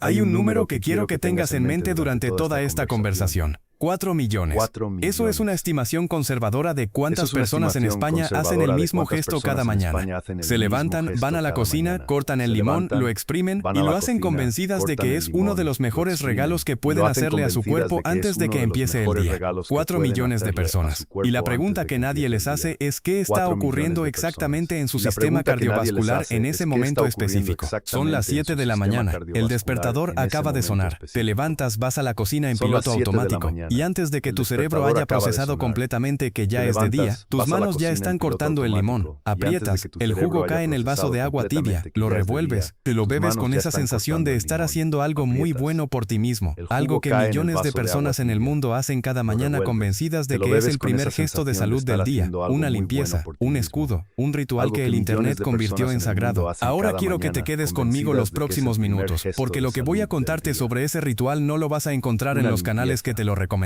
Hay un número que quiero que tengas en mente durante toda esta conversación. 4 millones. 4 millones. Eso es una estimación conservadora de cuántas personas en España hacen el mismo gesto cada mañana. Se levantan, van a la cocina, cortan el limón, lo exprimen y lo hacen convencidas de que es uno de los mejores regalos que pueden hacerle a su cuerpo antes de que empiece el día. 4 millones de personas. Y la pregunta que nadie les hace es qué está ocurriendo exactamente en su sistema cardiovascular en ese momento específico. Son las 7 de la mañana. El despertador acaba de sonar. Te levantas, vas a la cocina en piloto automático. Y antes de que tu cerebro haya procesado completamente que ya es de día, tus manos ya están cortando el limón. Aprietas, el jugo cae en el vaso de agua tibia, lo revuelves, te lo bebes con esa sensación de estar haciendo algo muy bueno por ti mismo, algo que millones de personas en el mundo hacen cada mañana convencidas de que es el primer gesto de salud del día, una limpieza, un escudo, un ritual que el Internet convirtió en sagrado. Ahora quiero que te quedes conmigo los próximos minutos, porque lo que voy a contarte sobre ese ritual no lo vas a encontrar en los canales que te lo recomendaron.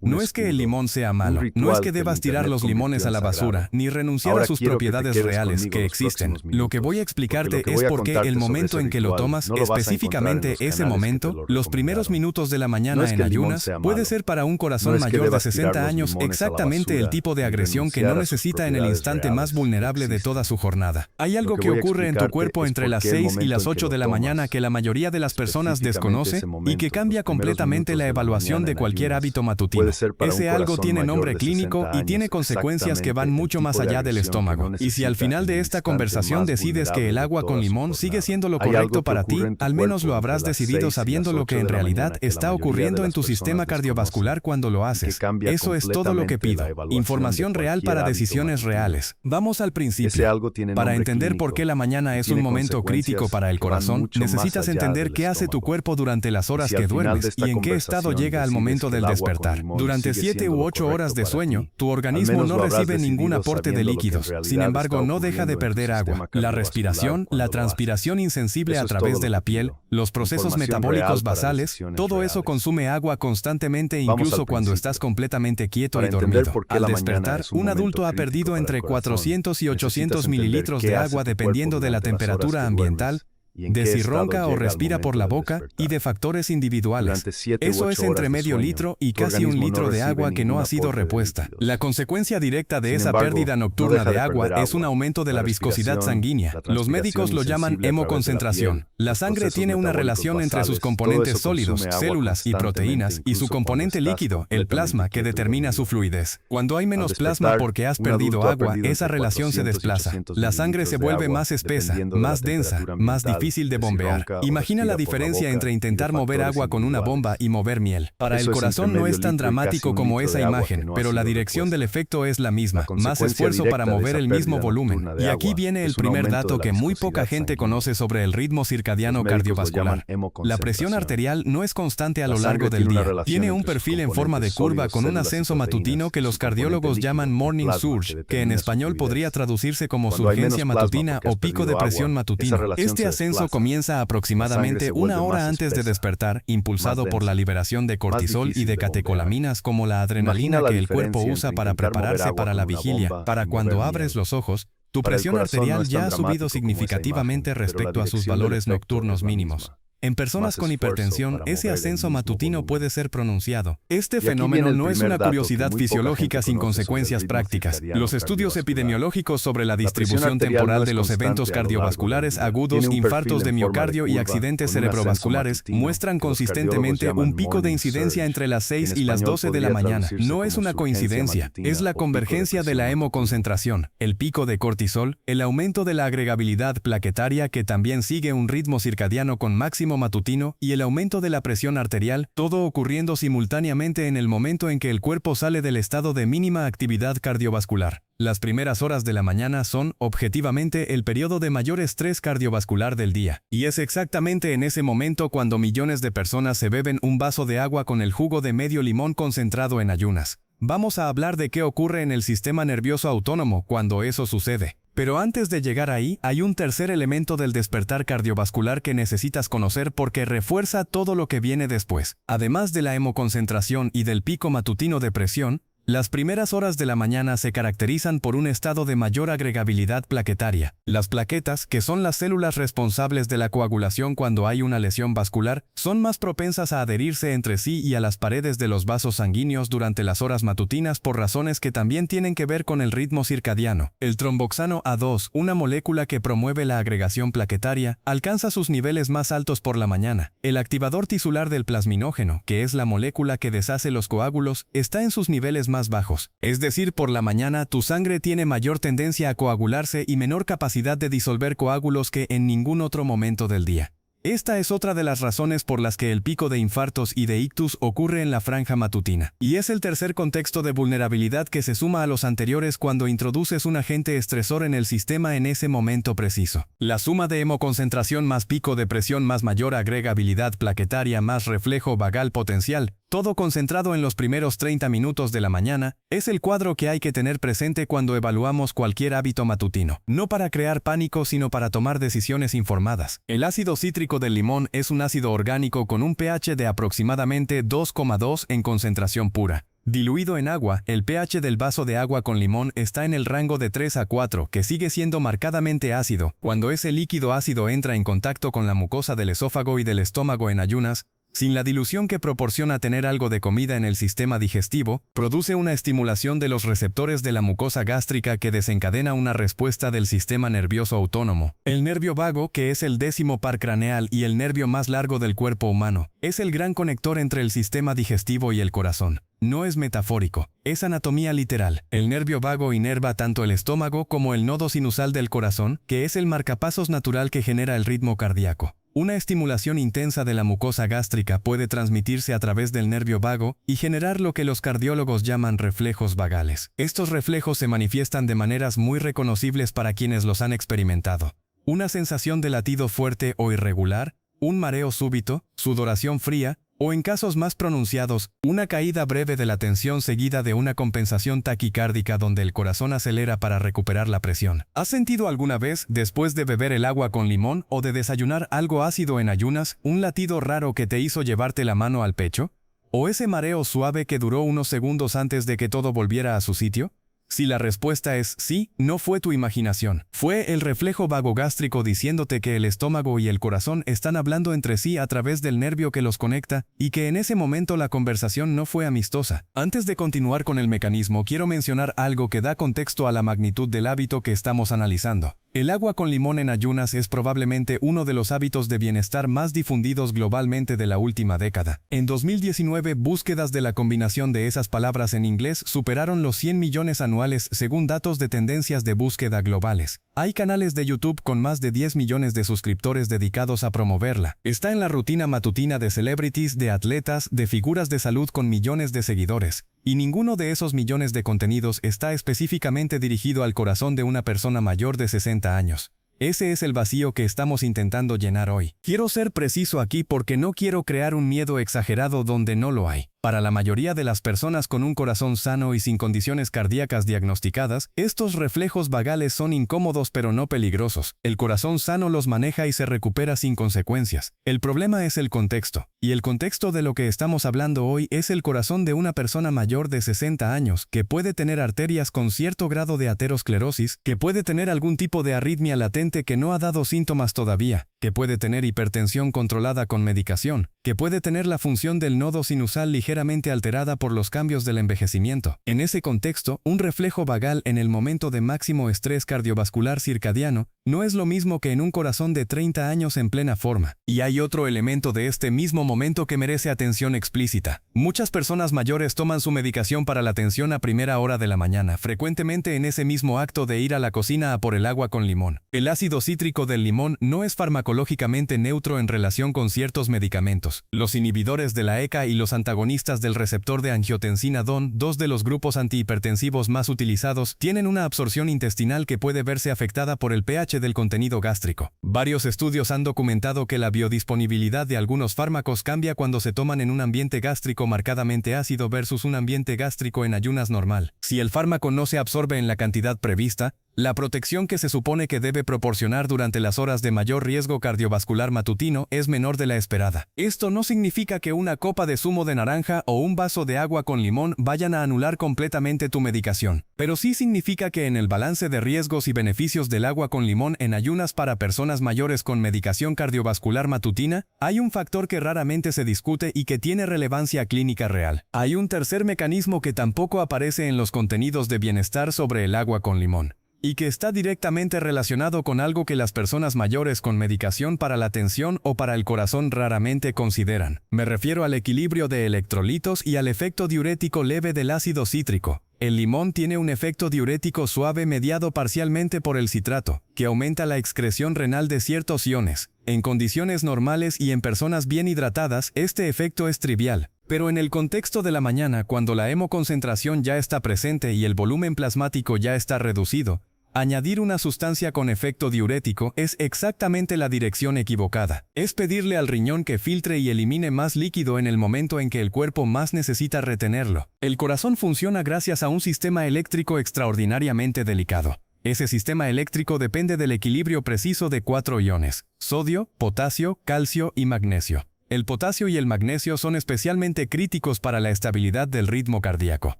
No es que el limón sea malo, no es que debas tirar los limones a la basura, ni renunciar a sus propiedades reales que existen. Lo que voy a explicarte es por qué el momento en que lo tomas, específicamente ese momento, los primeros minutos de la mañana en ayunas, puede ser para un corazón mayor de 60 años exactamente el tipo de agresión que no necesita en el instante más vulnerable de toda su jornada. Hay algo que ocurre en tu cuerpo entre las 6 y las 8 de la mañana que la mayoría de las personas desconoce y que cambia completamente la evaluación de cualquier hábito matutino. Ese algo tiene nombre clínico y tiene consecuencias que van mucho más allá del estómago. Y si al final de esta conversación decides que el agua con limón sigue siendo lo correcto para ti, al menos lo habrás decidido sabiendo lo que en realidad está ocurriendo en tu sistema cardiovascular cuando lo haces. Eso es todo lo que pido. Información real para decisiones reales. Vamos al principio. Para entender por qué la mañana es un momento crítico para el corazón, necesitas entender qué hace tu cuerpo durante las horas que duermes y en qué estado llega al momento del despertar. Durante 7 u 8 horas de sueño, tu organismo no recibe ningún aporte de líquidos. Sin embargo, no deja de perder agua. La respiración, la transpiración insensible a través de la piel, los procesos metabólicos basales, todo eso consume agua constantemente incluso cuando estás completamente quieto y dormido. Al despertar, un adulto ha perdido entre 400 y 800 mililitros de agua dependiendo de la temperatura ambiental, de si ronca o respira por la boca y de factores individuales. Eso es entre medio litro y casi un litro de agua que no ha sido repuesta. La consecuencia directa de esa pérdida nocturna de agua es un aumento de la viscosidad sanguínea. Los médicos lo llaman hemoconcentración. La sangre tiene una relación entre sus componentes sólidos, células y proteínas, y su componente líquido, el plasma, que determina su fluidez. Cuando hay menos plasma porque has perdido agua, esa relación se desplaza. La sangre se vuelve más espesa, más densa, más difícil de bombear. Imagina la diferencia entre intentar mover agua con una bomba y mover miel. Para el corazón no es tan dramático como esa imagen, pero la dirección del efecto es la misma. Más esfuerzo para mover el mismo volumen. Y aquí viene el primer dato que muy poca gente conoce sobre el ritmo circadiano cardiovascular. La presión arterial no es constante a lo largo del día. Tiene un perfil en forma de curva con un ascenso matutino que los cardiólogos llaman morning surge, que en español podría traducirse como surgencia matutina o pico de presión matutino. Este ascenso comienza aproximadamente una hora antes de despertar, impulsado por la liberación de cortisol y de catecolaminas como la adrenalina que el cuerpo usa para prepararse para la vigilia. Para cuando abres los ojos, tu presión arterial ya ha subido significativamente respecto a sus valores nocturnos mínimos. En personas con hipertensión, ese ascenso matutino puede ser pronunciado. Este fenómeno no es una curiosidad fisiológica sin consecuencias prácticas. Los estudios epidemiológicos sobre la distribución temporal de los eventos cardiovasculares agudos, infartos de miocardio y accidentes cerebrovasculares muestran consistentemente un pico de incidencia entre las 6 y las 12 de la mañana. No es una coincidencia, es la convergencia de la hemoconcentración, el pico de cortisol, el aumento de la agregabilidad plaquetaria que también sigue un ritmo circadiano con máximo matutino y el aumento de la presión arterial, todo ocurriendo simultáneamente en el momento en que el cuerpo sale del estado de mínima actividad cardiovascular. Las primeras horas de la mañana son, objetivamente, el periodo de mayor estrés cardiovascular del día. Y es exactamente en ese momento cuando millones de personas se beben un vaso de agua con el jugo de medio limón concentrado en ayunas. Vamos a hablar de qué ocurre en el sistema nervioso autónomo cuando eso sucede. Pero antes de llegar ahí, hay un tercer elemento del despertar cardiovascular que necesitas conocer porque refuerza todo lo que viene después. Además de la hemoconcentración y del pico matutino de presión, Las primeras horas de la mañana se caracterizan por un estado de mayor agregabilidad plaquetaria. Las plaquetas, que son las células responsables de la coagulación cuando hay una lesión vascular, son más propensas a adherirse entre sí y a las paredes de los vasos sanguíneos durante las horas matutinas por razones que también tienen que ver con el ritmo circadiano. El tromboxano A2, una molécula que promueve la agregación plaquetaria, alcanza sus niveles más altos por la mañana. El activador tisular del plasminógeno, que es la molécula que deshace los coágulos, está en sus niveles más bajos. Es decir, por la mañana tu sangre tiene mayor tendencia a coagularse y menor capacidad de disolver coágulos que en ningún otro momento del día. Esta es otra de las razones por las que el pico de infartos y de ictus ocurre en la franja matutina. Y es el tercer contexto de vulnerabilidad que se suma a los anteriores cuando introduces un agente estresor en el sistema en ese momento preciso. La suma de hemoconcentración más pico de presión más mayor agregabilidad plaquetaria más reflejo vagal potencial, todo concentrado en los primeros 30 minutos de la mañana, es el cuadro que hay que tener presente cuando evaluamos cualquier hábito matutino. No para crear pánico, sino para tomar decisiones informadas. El ácido cítrico del limón es un ácido orgánico con un pH de aproximadamente 2,2 en concentración pura. Diluido en agua, el pH del vaso de agua con limón está en el rango de 3 a 4, que sigue siendo marcadamente ácido. Cuando ese líquido ácido entra en contacto con la mucosa del esófago y del estómago en ayunas, sin la dilución que proporciona tener algo de comida en el sistema digestivo, produce una estimulación de los receptores de la mucosa gástrica que desencadena una respuesta del sistema nervioso autónomo. El nervio vago, que es el 10º par craneal y el nervio más largo del cuerpo humano, es el gran conector entre el sistema digestivo y el corazón. No es metafórico, es anatomía literal. El nervio vago inerva tanto el estómago como el nodo sinusal del corazón, que es el marcapasos natural que genera el ritmo cardíaco. Una estimulación intensa de la mucosa gástrica puede transmitirse a través del nervio vago y generar lo que los cardiólogos llaman reflejos vagales. Estos reflejos se manifiestan de maneras muy reconocibles para quienes los han experimentado. Una sensación de latido fuerte o irregular, un mareo súbito, sudoración fría, o en casos más pronunciados, una caída breve de la tensión seguida de una compensación taquicárdica donde el corazón acelera para recuperar la presión. ¿Has sentido alguna vez, después de beber el agua con limón o de desayunar algo ácido en ayunas, un latido raro que te hizo llevarte la mano al pecho? ¿O ese mareo suave que duró unos segundos antes de que todo volviera a su sitio? Si la respuesta es sí, no fue tu imaginación. Fue el reflejo vagogástrico diciéndote que el estómago y el corazón están hablando entre sí a través del nervio que los conecta y que en ese momento la conversación no fue amistosa. Antes de continuar con el mecanismo, quiero mencionar algo que da contexto a la magnitud del hábito que estamos analizando. El agua con limón en ayunas es probablemente uno de los hábitos de bienestar más difundidos globalmente de la última década. En 2019, búsquedas de la combinación de esas palabras en inglés superaron los 100 millones anuales según datos de tendencias de búsqueda globales. Hay canales de YouTube con más de 10 millones de suscriptores dedicados a promoverla. Está en la rutina matutina de celebrities, de atletas, de figuras de salud con millones de seguidores. Y ninguno de esos millones de contenidos está específicamente dirigido al corazón de una persona mayor de 60 años. Ese es el vacío que estamos intentando llenar hoy. Quiero ser preciso aquí porque no quiero crear un miedo exagerado donde no lo hay. Para la mayoría de las personas con un corazón sano y sin condiciones cardíacas diagnosticadas, estos reflejos vagales son incómodos pero no peligrosos. El corazón sano los maneja y se recupera sin consecuencias. El problema es el contexto. Y el contexto de lo que estamos hablando hoy es el corazón de una persona mayor de 60 años, que puede tener arterias con cierto grado de aterosclerosis, que puede tener algún tipo de arritmia latente que no ha dado síntomas todavía, que puede tener hipertensión controlada con medicación, que puede tener la función del nodo sinusal ligeramente alterada por los cambios del envejecimiento. En ese contexto, un reflejo vagal en el momento de máximo estrés cardiovascular circadiano no es lo mismo que en un corazón de 30 años en plena forma. Y hay otro elemento de este mismo momento que merece atención explícita. Muchas personas mayores toman su medicación para la tensión a primera hora de la mañana, frecuentemente en ese mismo acto de ir a la cocina a por el agua con limón. El ácido cítrico del limón no es farmacológicamente neutro en relación con ciertos medicamentos. Los inhibidores de la ECA y los antagonistas del receptor de angiotensina DON, dos de los grupos antihipertensivos más utilizados, tienen una absorción intestinal que puede verse afectada por el pH del contenido gástrico. Varios estudios han documentado que la biodisponibilidad de algunos fármacos cambia cuando se toman en un ambiente gástrico marcadamente ácido versus un ambiente gástrico en ayunas normal. Si el fármaco no se absorbe en la cantidad prevista, La protección que se supone que debe proporcionar durante las horas de mayor riesgo cardiovascular matutino es menor de la esperada. Esto no significa que una copa de zumo de naranja o un vaso de agua con limón vayan a anular completamente tu medicación, pero sí significa que en el balance de riesgos y beneficios del agua con limón en ayunas para personas mayores con medicación cardiovascular matutina, hay un factor que raramente se discute y que tiene relevancia clínica real. Hay un tercer mecanismo que tampoco aparece en los contenidos de bienestar sobre el agua con limón, y que está directamente relacionado con algo que las personas mayores con medicación para la tensión o para el corazón raramente consideran. Me refiero al equilibrio de electrolitos y al efecto diurético leve del ácido cítrico. El limón tiene un efecto diurético suave mediado parcialmente por el citrato, que aumenta la excreción renal de ciertos iones. En condiciones normales y en personas bien hidratadas, este efecto es trivial. Pero en el contexto de la mañana, cuando la hemoconcentración ya está presente y el volumen plasmático ya está reducido, añadir una sustancia con efecto diurético es exactamente la dirección equivocada. Es pedirle al riñón que filtre y elimine más líquido en el momento en que el cuerpo más necesita retenerlo. El corazón funciona gracias a un sistema eléctrico extraordinariamente delicado. Ese sistema eléctrico depende del equilibrio preciso de 4 iones: sodio, potasio, calcio y magnesio. El potasio y el magnesio son especialmente críticos para la estabilidad del ritmo cardíaco.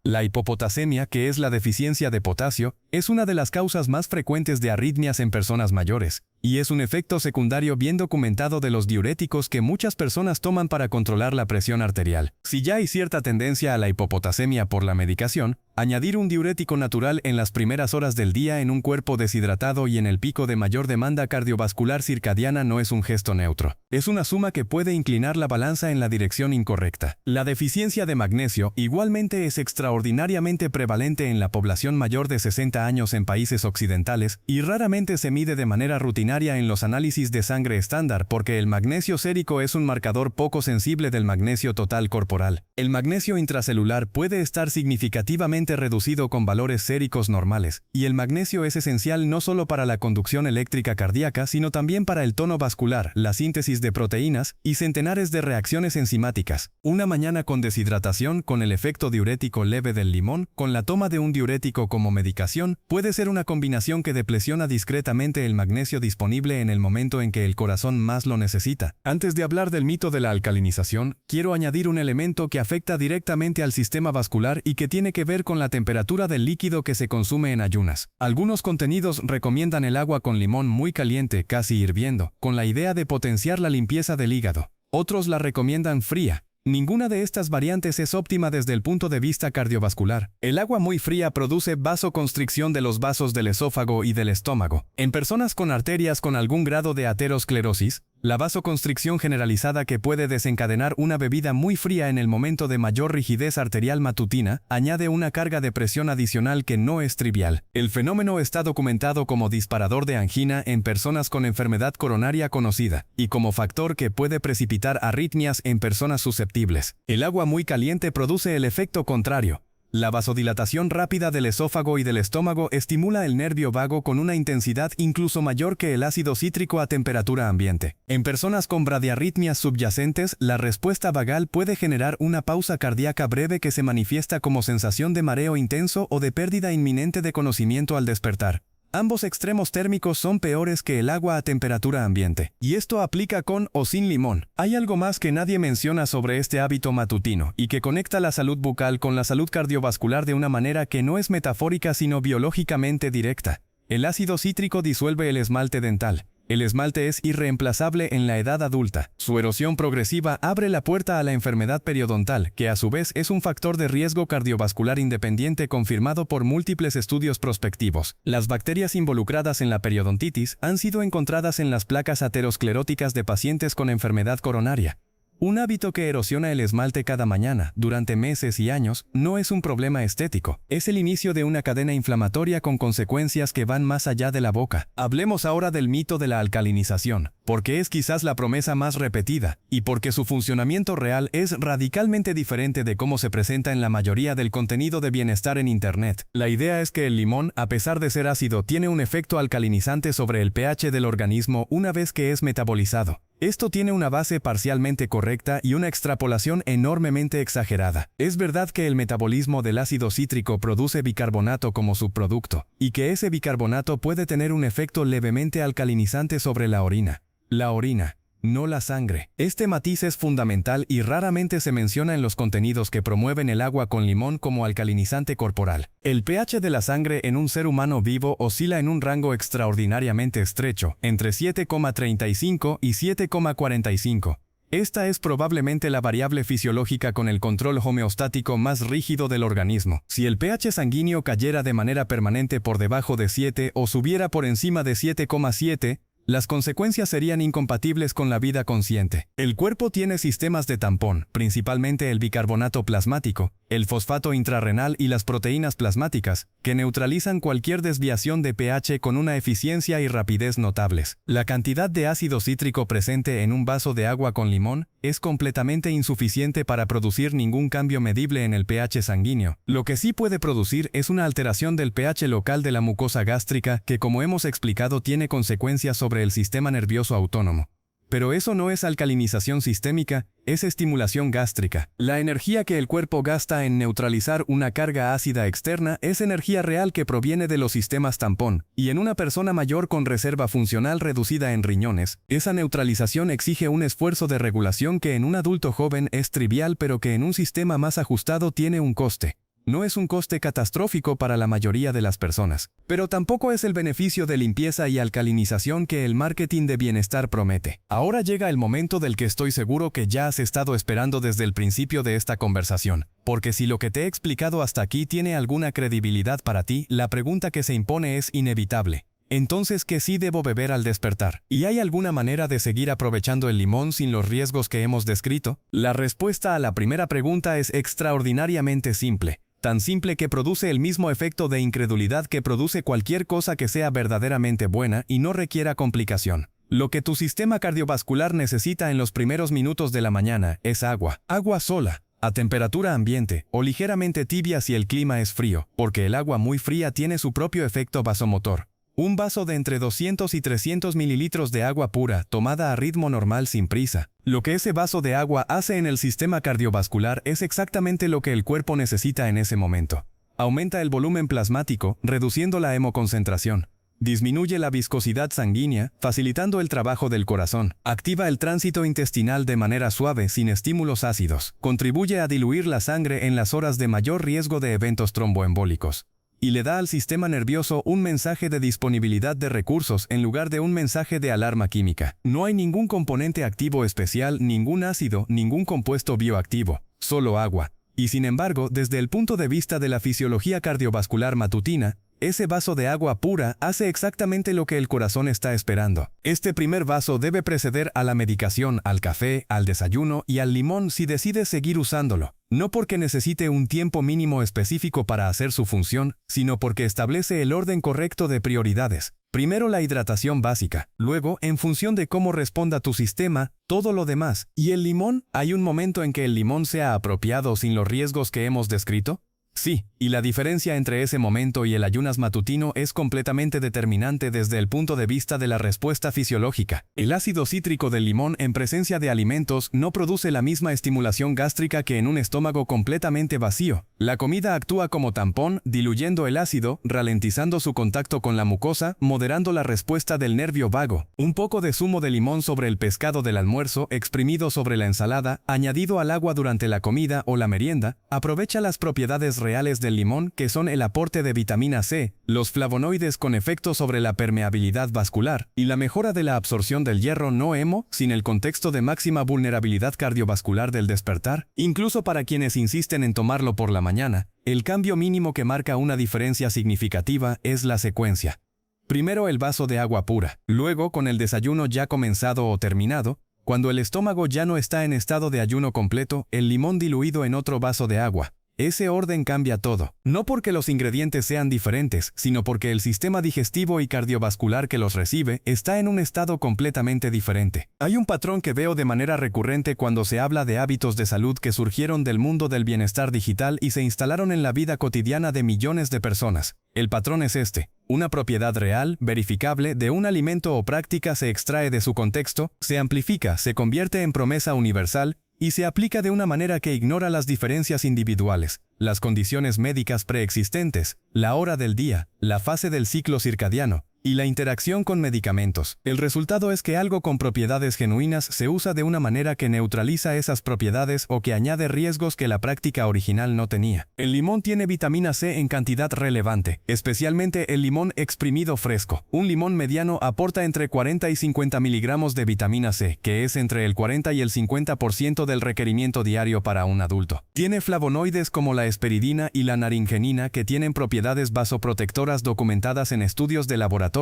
La hipopotasemia, que es la deficiencia de potasio, es una de las causas más frecuentes de arritmias en personas mayores, y es un efecto secundario bien documentado de los diuréticos que muchas personas toman para controlar la presión arterial. Si ya hay cierta tendencia a la hipopotasemia por la medicación, añadir un diurético natural en las primeras horas del día en un cuerpo deshidratado y en el pico de mayor demanda cardiovascular circadiana no es un gesto neutro. Es una suma que puede inclinar la balanza en la dirección incorrecta. La deficiencia de magnesio igualmente es extraordinariamente prevalente en la población mayor de 60 años en países occidentales y raramente se mide de manera rutinaria en los análisis de sangre estándar porque el magnesio sérico es un marcador poco sensible del magnesio total corporal. El magnesio intracelular puede estar significativamente reducido con valores séricos normales, y el magnesio es esencial no solo para la conducción eléctrica cardíaca, sino también para el tono vascular, la síntesis de proteínas y centenares de reacciones enzimáticas. Una mañana con deshidratación, con el efecto diurético leve del limón, con la toma de un diurético como medicación, puede ser una combinación que depresiona discretamente el magnesio disponible en el momento en que el corazón más lo necesita. Antes de hablar del mito de la alcalinización, quiero añadir un elemento que afecta directamente al sistema vascular y que tiene que ver con la temperatura del líquido que se consume en ayunas. Algunos contenidos recomiendan el agua con limón muy caliente, casi hirviendo, con la idea de potenciar la limpieza del hígado. Otros la recomiendan fría. Ninguna de estas variantes es óptima desde el punto de vista cardiovascular. El agua muy fría produce vasoconstricción de los vasos del esófago y del estómago. En personas con arterias con algún grado de aterosclerosis, la vasoconstricción generalizada que puede desencadenar una bebida muy fría en el momento de mayor rigidez arterial matutina añade una carga de presión adicional que no es trivial. El fenómeno está documentado como disparador de angina en personas con enfermedad coronaria conocida y como factor que puede precipitar arritmias en personas susceptibles. El agua muy caliente produce el efecto contrario. La vasodilatación rápida del esófago y del estómago estimula el nervio vago con una intensidad incluso mayor que el ácido cítrico a temperatura ambiente. En personas con bradiarritmias subyacentes, la respuesta vagal puede generar una pausa cardíaca breve que se manifiesta como sensación de mareo intenso o de pérdida inminente de conocimiento al despertar. Ambos extremos térmicos son peores que el agua a temperatura ambiente, y esto aplica con o sin limón. Hay algo más que nadie menciona sobre este hábito matutino, y que conecta la salud bucal con la salud cardiovascular de una manera que no es metafórica sino biológicamente directa. El ácido cítrico disuelve el esmalte dental. El esmalte es irreemplazable en la edad adulta. Su erosión progresiva abre la puerta a la enfermedad periodontal, que a su vez es un factor de riesgo cardiovascular independiente confirmado por múltiples estudios prospectivos. Las bacterias involucradas en la periodontitis han sido encontradas en las placas ateroscleróticas de pacientes con enfermedad coronaria. Un hábito que erosiona el esmalte cada mañana, durante meses y años, no es un problema estético. Es el inicio de una cadena inflamatoria con consecuencias que van más allá de la boca. Hablemos ahora del mito de la alcalinización, porque es quizás la promesa más repetida, y porque su funcionamiento real es radicalmente diferente de cómo se presenta en la mayoría del contenido de bienestar en Internet. La idea es que el limón, a pesar de ser ácido, tiene un efecto alcalinizante sobre el pH del organismo una vez que es metabolizado. Esto tiene una base parcialmente correcta y una extrapolación enormemente exagerada. Es verdad que el metabolismo del ácido cítrico produce bicarbonato como subproducto, y que ese bicarbonato puede tener un efecto levemente alcalinizante sobre la orina. La orina, no la sangre. Este matiz es fundamental y raramente se menciona en los contenidos que promueven el agua con limón como alcalinizante corporal. El pH de la sangre en un ser humano vivo oscila en un rango extraordinariamente estrecho, entre 7,35 y 7,45. Esta es probablemente la variable fisiológica con el control homeostático más rígido del organismo. Si el pH sanguíneo cayera de manera permanente por debajo de 7 o subiera por encima de 7,7, las consecuencias serían incompatibles con la vida consciente. El cuerpo tiene sistemas de tampón, principalmente el bicarbonato plasmático, el fosfato intrarrenal y las proteínas plasmáticas, que neutralizan cualquier desviación de pH con una eficiencia y rapidez notables. La cantidad de ácido cítrico presente en un vaso de agua con limón es completamente insuficiente para producir ningún cambio medible en el pH sanguíneo. Lo que sí puede producir es una alteración del pH local de la mucosa gástrica que, como hemos explicado, tiene consecuencias sobre el sistema nervioso autónomo. Pero eso no es alcalinización sistémica, es estimulación gástrica. La energía que el cuerpo gasta en neutralizar una carga ácida externa es energía real que proviene de los sistemas tampón, y en una persona mayor con reserva funcional reducida en riñones, esa neutralización exige un esfuerzo de regulación que en un adulto joven es trivial pero que en un sistema más ajustado tiene un coste. No es un coste catastrófico para la mayoría de las personas, pero tampoco es el beneficio de limpieza y alcalinización que el marketing de bienestar promete. Ahora llega el momento del que estoy seguro que ya has estado esperando desde el principio de esta conversación, porque si lo que te he explicado hasta aquí tiene alguna credibilidad para ti, la pregunta que se impone es inevitable. Entonces, ¿qué sí debo beber al despertar? ¿Y hay alguna manera de seguir aprovechando el limón sin los riesgos que hemos descrito? La respuesta a la primera pregunta es extraordinariamente simple. Tan simple que produce el mismo efecto de incredulidad que produce cualquier cosa que sea verdaderamente buena y no requiera complicación. Lo que tu sistema cardiovascular necesita en los primeros minutos de la mañana es agua. Agua sola, a temperatura ambiente o ligeramente tibia si el clima es frío, porque el agua muy fría tiene su propio efecto vasomotor. Un vaso de entre 200 y 300 mililitros de agua pura, tomada a ritmo normal sin prisa. Lo que ese vaso de agua hace en el sistema cardiovascular es exactamente lo que el cuerpo necesita en ese momento. Aumenta el volumen plasmático, reduciendo la hemoconcentración. Disminuye la viscosidad sanguínea, facilitando el trabajo del corazón. Activa el tránsito intestinal de manera suave, sin estímulos ácidos. Contribuye a diluir la sangre en las horas de mayor riesgo de eventos tromboembólicos. Y le da al sistema nervioso un mensaje de disponibilidad de recursos en lugar de un mensaje de alarma química. No hay ningún componente activo especial, ningún ácido, ningún compuesto bioactivo, solo agua. Y sin embargo, desde el punto de vista de la fisiología cardiovascular matutina, ese vaso de agua pura hace exactamente lo que el corazón está esperando. Este primer vaso debe preceder a la medicación, al café, al desayuno y al limón si decides seguir usándolo. No porque necesite un tiempo mínimo específico para hacer su función, sino porque establece el orden correcto de prioridades. Primero la hidratación básica, luego, en función de cómo responda tu sistema, todo lo demás. ¿Y el limón? ¿Hay un momento en que el limón sea apropiado sin los riesgos que hemos descrito? Sí, y la diferencia entre ese momento y el ayunas matutino es completamente determinante desde el punto de vista de la respuesta fisiológica. El ácido cítrico del limón en presencia de alimentos no produce la misma estimulación gástrica que en un estómago completamente vacío. La comida actúa como tampón, diluyendo el ácido, ralentizando su contacto con la mucosa, moderando la respuesta del nervio vago. Un poco de zumo de limón sobre el pescado del almuerzo, exprimido sobre la ensalada, añadido al agua durante la comida o la merienda, aprovecha las propiedades reales del limón, que son el aporte de vitamina C, los flavonoides con efecto sobre la permeabilidad vascular y la mejora de la absorción del hierro no hemo, sin el contexto de máxima vulnerabilidad cardiovascular del despertar. Incluso para quienes insisten en tomarlo por la mañana, el cambio mínimo que marca una diferencia significativa es la secuencia. Primero el vaso de agua pura, luego con el desayuno ya comenzado o terminado, cuando el estómago ya no está en estado de ayuno completo, el limón diluido en otro vaso de agua. Ese orden cambia todo. No porque los ingredientes sean diferentes, sino porque el sistema digestivo y cardiovascular que los recibe está en un estado completamente diferente. Hay un patrón que veo de manera recurrente cuando se habla de hábitos de salud que surgieron del mundo del bienestar digital y se instalaron en la vida cotidiana de millones de personas. El patrón es este. Una propiedad real, verificable, de un alimento o práctica se extrae de su contexto, se amplifica, se convierte en promesa universal, y se aplica de una manera que ignora las diferencias individuales, las condiciones médicas preexistentes, la hora del día, la fase del ciclo circadiano, y la interacción con medicamentos. El resultado es que algo con propiedades genuinas se usa de una manera que neutraliza esas propiedades o que añade riesgos que la práctica original no tenía. El limón tiene vitamina C en cantidad relevante, especialmente el limón exprimido fresco. Un limón mediano aporta entre 40 y 50 miligramos de vitamina C, que es entre el 40 y el 50% del requerimiento diario para un adulto. Tiene flavonoides como la hesperidina y la naringenina que tienen propiedades vasoprotectoras documentadas en estudios de laboratorio,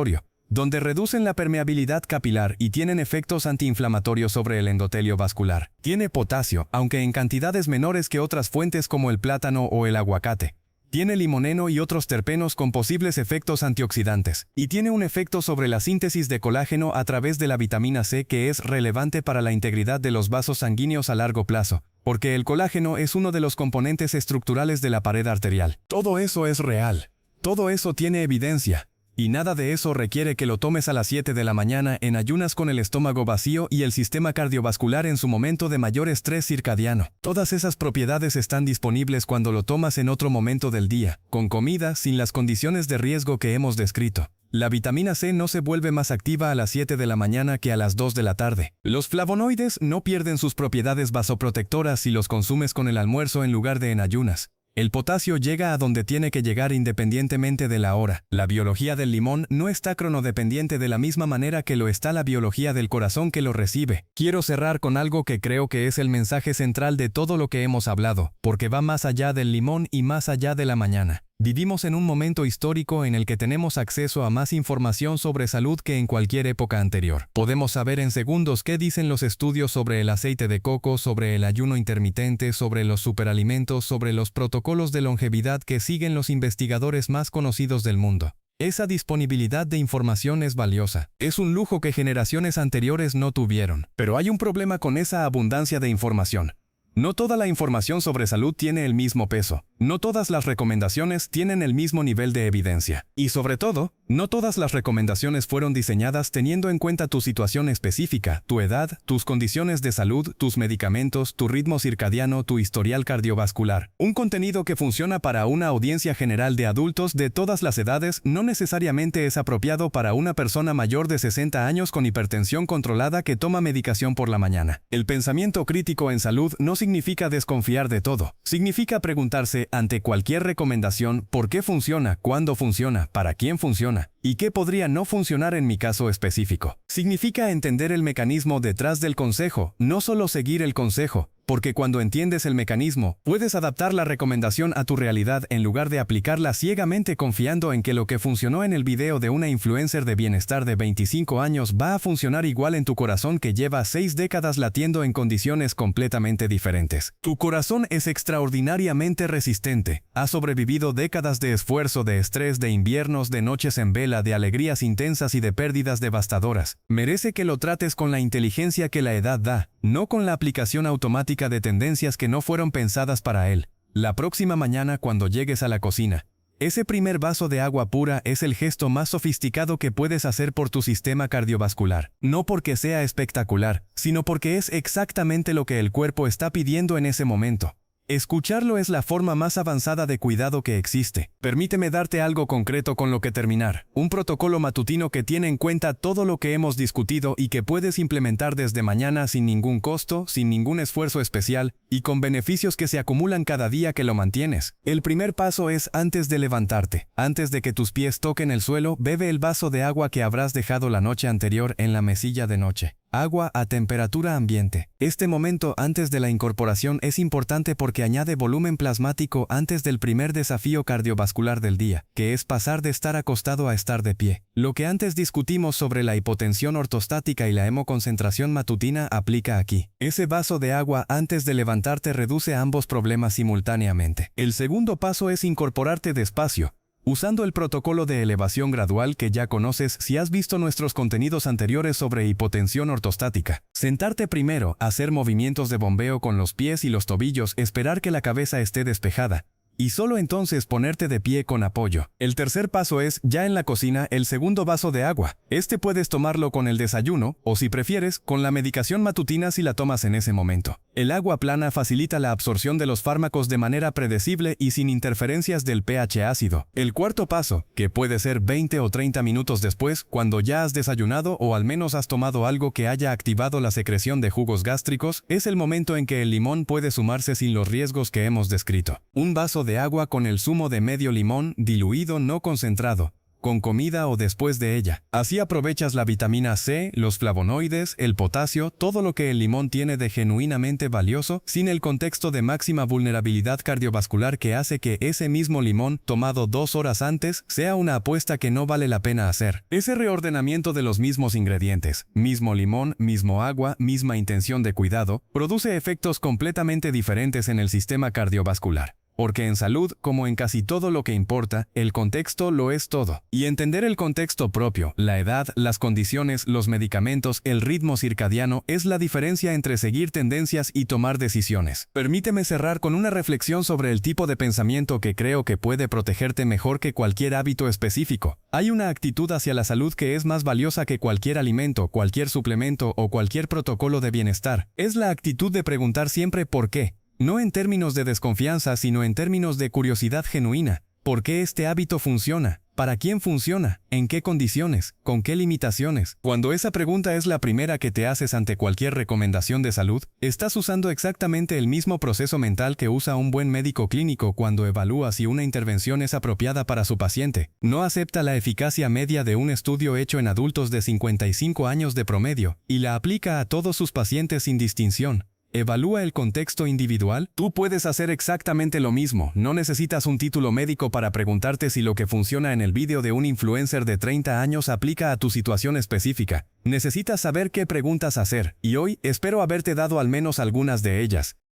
donde reducen la permeabilidad capilar y tienen efectos antiinflamatorios sobre el endotelio vascular. Tiene potasio, aunque en cantidades menores que otras fuentes como el plátano o el aguacate. Tiene limoneno y otros terpenos con posibles efectos antioxidantes. Y tiene un efecto sobre la síntesis de colágeno a través de la vitamina C que es relevante para la integridad de los vasos sanguíneos a largo plazo, porque el colágeno es uno de los componentes estructurales de la pared arterial. Todo eso es real. Todo eso tiene evidencia. Y nada de eso requiere que lo tomes a las 7 de la mañana en ayunas con el estómago vacío y el sistema cardiovascular en su momento de mayor estrés circadiano. Todas esas propiedades están disponibles cuando lo tomas en otro momento del día, con comida, sin las condiciones de riesgo que hemos descrito. La vitamina C no se vuelve más activa a las 7 de la mañana que a las 2 de la tarde. Los flavonoides no pierden sus propiedades vasoprotectoras si los consumes con el almuerzo en lugar de en ayunas. El potasio llega a donde tiene que llegar independientemente de la hora. La biología del limón no está cronodependiente de la misma manera que lo está la biología del corazón que lo recibe. Quiero cerrar con algo que creo que es el mensaje central de todo lo que hemos hablado, porque va más allá del limón y más allá de la mañana. Vivimos en un momento histórico en el que tenemos acceso a más información sobre salud que en cualquier época anterior. Podemos saber en segundos qué dicen los estudios sobre el aceite de coco, sobre el ayuno intermitente, sobre los superalimentos, sobre los protocolos de longevidad que siguen los investigadores más conocidos del mundo. Esa disponibilidad de información es valiosa. Es un lujo que generaciones anteriores no tuvieron. Pero hay un problema con esa abundancia de información. No toda la información sobre salud tiene el mismo peso. No todas las recomendaciones tienen el mismo nivel de evidencia. Y sobre todo, no todas las recomendaciones fueron diseñadas teniendo en cuenta tu situación específica, tu edad, tus condiciones de salud, tus medicamentos, tu ritmo circadiano, tu historial cardiovascular. Un contenido que funciona para una audiencia general de adultos de todas las edades no necesariamente es apropiado para una persona mayor de 60 años con hipertensión controlada que toma medicación por la mañana. El pensamiento crítico en salud no significa desconfiar de todo. Significa preguntarse ante cualquier recomendación por qué funciona, cuándo funciona, para quién funciona y qué podría no funcionar en mi caso específico. Significa entender el mecanismo detrás del consejo, no solo seguir el consejo, porque cuando entiendes el mecanismo, puedes adaptar la recomendación a tu realidad en lugar de aplicarla ciegamente confiando en que lo que funcionó en el video de una influencer de bienestar de 25 años va a funcionar igual en tu corazón que lleva 6 décadas latiendo en condiciones completamente diferentes. Tu corazón es extraordinariamente resistente. Ha sobrevivido décadas de esfuerzo, de estrés, de inviernos, de noches en vela, de alegrías intensas y de pérdidas devastadoras. Merece que lo trates con la inteligencia que la edad da, no con la aplicación automática de tendencias que no fueron pensadas para él. La próxima mañana cuando llegues a la cocina, ese primer vaso de agua pura es el gesto más sofisticado que puedes hacer por tu sistema cardiovascular. No porque sea espectacular, sino porque es exactamente lo que el cuerpo está pidiendo en ese momento. Escucharlo es la forma más avanzada de cuidado que existe. Permíteme darte algo concreto con lo que terminar. Un protocolo matutino que tiene en cuenta todo lo que hemos discutido y que puedes implementar desde mañana sin ningún costo, sin ningún esfuerzo especial y con beneficios que se acumulan cada día que lo mantienes. El primer paso es antes de levantarte. Antes de que tus pies toquen el suelo, bebe el vaso de agua que habrás dejado la noche anterior en la mesilla de noche. Agua a temperatura ambiente. Este momento antes de la incorporación es importante porque añade volumen plasmático antes del primer desafío cardiovascular del día, que es pasar de estar acostado a estar de pie. Lo que antes discutimos sobre la hipotensión ortostática y la hemoconcentración matutina aplica aquí. Ese vaso de agua antes de levantarte reduce ambos problemas simultáneamente. El segundo paso es incorporarte despacio, usando el protocolo de elevación gradual que ya conoces si has visto nuestros contenidos anteriores sobre hipotensión ortostática. Sentarte primero, hacer movimientos de bombeo con los pies y los tobillos, esperar que la cabeza esté despejada, y solo entonces ponerte de pie con apoyo. El tercer paso es, ya en la cocina, el segundo vaso de agua. Este puedes tomarlo con el desayuno, o si prefieres, con la medicación matutina si la tomas en ese momento. El agua plana facilita la absorción de los fármacos de manera predecible y sin interferencias del pH ácido. El cuarto paso, que puede ser 20 o 30 minutos después, cuando ya has desayunado o al menos has tomado algo que haya activado la secreción de jugos gástricos, es el momento en que el limón puede sumarse sin los riesgos que hemos descrito. Un vaso de agua con el zumo de medio limón, diluido no concentrado, con comida o después de ella. Así aprovechas la vitamina C, los flavonoides, el potasio, todo lo que el limón tiene de genuinamente valioso, sin el contexto de máxima vulnerabilidad cardiovascular que hace que ese mismo limón, tomado 2 horas antes, sea una apuesta que no vale la pena hacer. Ese reordenamiento de los mismos ingredientes, mismo limón, mismo agua, misma intención de cuidado, produce efectos completamente diferentes en el sistema cardiovascular. Porque en salud, como en casi todo lo que importa, el contexto lo es todo. Y entender el contexto propio, la edad, las condiciones, los medicamentos, el ritmo circadiano, es la diferencia entre seguir tendencias y tomar decisiones. Permíteme cerrar con una reflexión sobre el tipo de pensamiento que creo que puede protegerte mejor que cualquier hábito específico. Hay una actitud hacia la salud que es más valiosa que cualquier alimento, cualquier suplemento o cualquier protocolo de bienestar. Es la actitud de preguntar siempre ¿por qué? No en términos de desconfianza, sino en términos de curiosidad genuina. ¿Por qué este hábito funciona? ¿Para quién funciona? ¿En qué condiciones? ¿Con qué limitaciones? Cuando esa pregunta es la primera que te haces ante cualquier recomendación de salud, estás usando exactamente el mismo proceso mental que usa un buen médico clínico cuando evalúa si una intervención es apropiada para su paciente. No acepta la eficacia media de un estudio hecho en adultos de 55 años de promedio y la aplica a todos sus pacientes sin distinción. ¿Evalúa el contexto individual? Tú puedes hacer exactamente lo mismo. No necesitas un título médico para preguntarte si lo que funciona en el vídeo de un influencer de 30 años aplica a tu situación específica. Necesitas saber qué preguntas hacer, y hoy espero haberte dado al menos algunas de ellas.